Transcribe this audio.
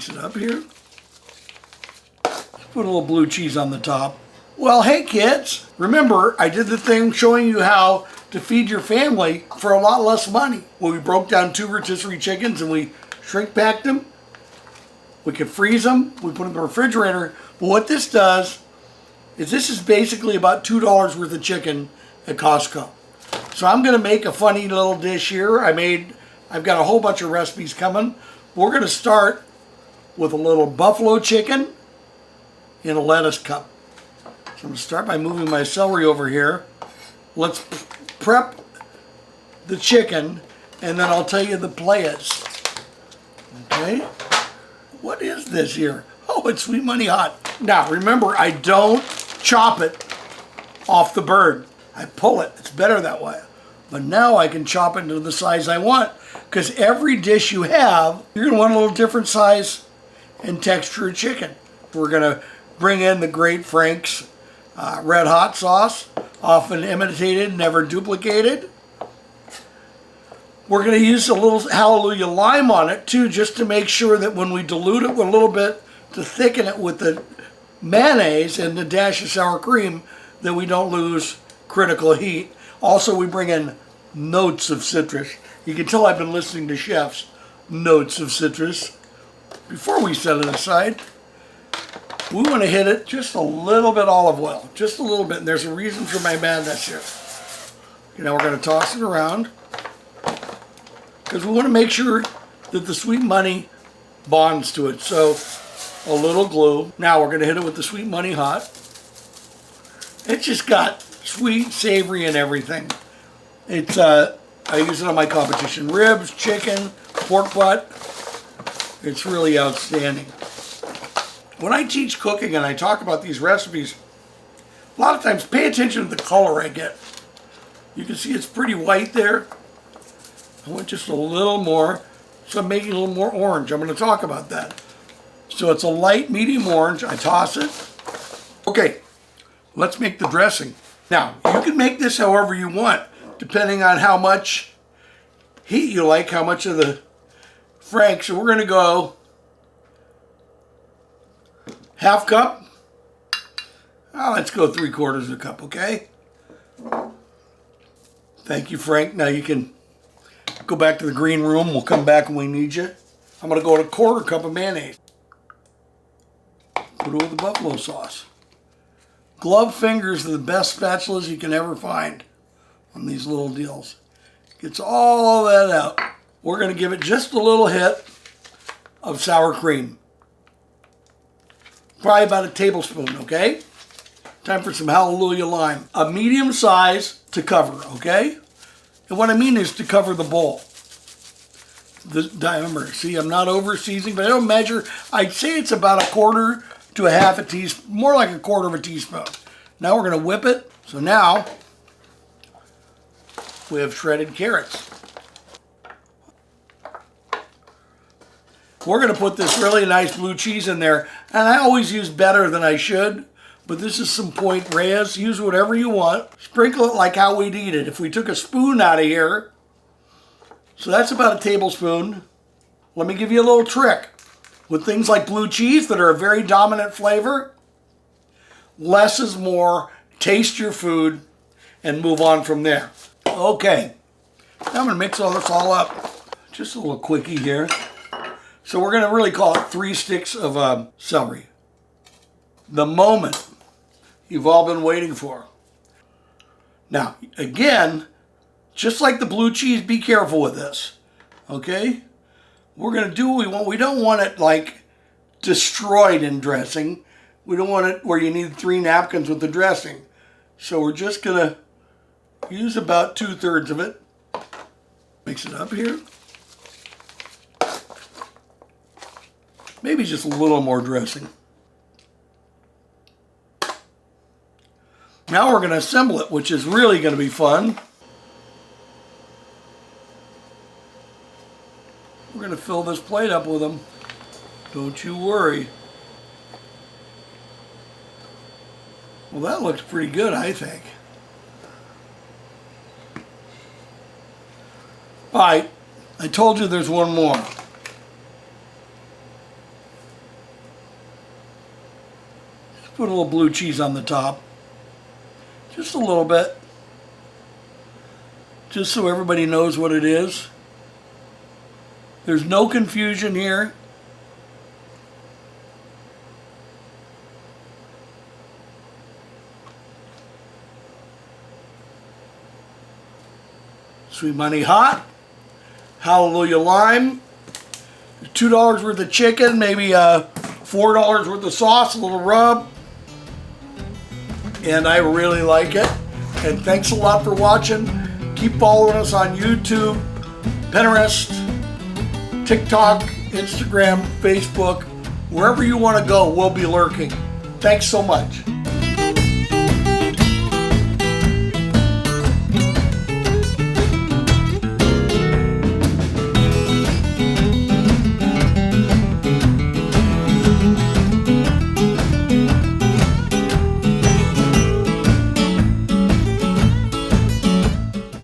Mix it up here. Put a little blue cheese on the top. Well, hey kids, remember I did the thing showing you how to feed your family for a lot less money. When we broke down 2 rotisserie chickens and we shrink packed them. We could freeze them, we put them in the refrigerator. But what this does is this is basically about $2 worth of chicken at Costco. So I'm gonna make a funny little dish here. I've got a whole bunch of recipes coming. We're gonna start with a little buffalo chicken in a lettuce cup. So I'm gonna start by moving my celery over here. Let's prep the chicken and then I'll tell you the players. Okay, what is this here? Oh, it's Sweet Money Hot. Now remember, I don't chop it off the bird. I pull it, it's better that way. But now I can chop it into the size I want, because every dish you have, you're gonna want a little different size and texture of chicken. We're gonna bring in the great Frank's red hot sauce, often imitated, never duplicated. We're going to use a little Hallelujah lime on it too, just to make sure that when we dilute it with a little bit to thicken it with the mayonnaise and the dash of sour cream, that we don't lose critical heat. Also, we bring in notes of citrus. You can tell I've been listening to chefs. Notes of citrus. Before we set it aside, we want to hit it just a little bit olive oil, just a little bit. And there's a reason for my madness here. Now we're going to toss it around because we want to make sure that the Sweet Money bonds to it. So a little glue. Now we're going to hit it with the Sweet Money Hot. It's just got sweet, savory, and everything. It's I use it on my competition ribs, chicken, pork butt. It's really outstanding. When I teach cooking and I talk about these recipes, a lot of times pay attention to the color I get. You can see it's pretty white there. I want just a little more, so I'm making a little more orange. I'm going to talk about that. So it's a light medium orange. I toss it. Okay, let's make the dressing. Now, you can make this however you want, depending on how much heat you like, how much of the Frank. So we're going to go half cup. Oh, let's go 3/4 of a cup, okay? Thank you, Frank. Now you can go back to the green room. We'll come back when we need you. I'm going to go to 1/4 cup of mayonnaise. Put it with the buffalo sauce. Glove fingers are the best spatulas you can ever find on these little deals. Gets all that out. We're going to give it just a little hit of sour cream. Probably about a tablespoon, okay? Time for some Hallelujah lime. A medium size to cover, okay? And what I mean is to cover the bowl. The diameter. See, I'm not over seasoning, but I don't measure. I'd say it's about 1/4 to 1/2 teaspoon, more like 1/4 of a teaspoon. Now we're going to whip it. So now we have shredded carrots. We're going to put this really nice blue cheese in there. And I always use better than I should. But this is some Point Reyes. Use whatever you want. Sprinkle it like how we'd eat it. If we took a spoon out of here. So that's about a tablespoon. Let me give you a little trick. With things like blue cheese that are a very dominant flavor, less is more. Taste your food and move on from there. Okay. Now I'm going to mix all this all up. Just a little quickie here. So we're going to really call it 3 sticks of celery. The moment you've all been waiting for. Now, again, just like the blue cheese, be careful with this. Okay? We're going to do what we want. We don't want it like destroyed in dressing. We don't want it where you need 3 napkins with the dressing. So we're just going to use about 2/3 of it. Mix it up here. Maybe just a little more dressing. Now we're going to assemble it, which is really going to be fun. We're going to fill this plate up with them. Don't you worry. Well, that looks pretty good, I think. All right, I told you there's one more. Put a little blue cheese on the top. Just a little bit. Just so everybody knows what it is. There's no confusion here. Sweet Money Hot. Hallelujah Lime. $2 worth of chicken, maybe $4 worth of sauce, a little rub. And I really like it. And thanks a lot for watching. Keep following us on YouTube, Pinterest, TikTok, Instagram, Facebook. Wherever you want to go, we'll be lurking. Thanks so much.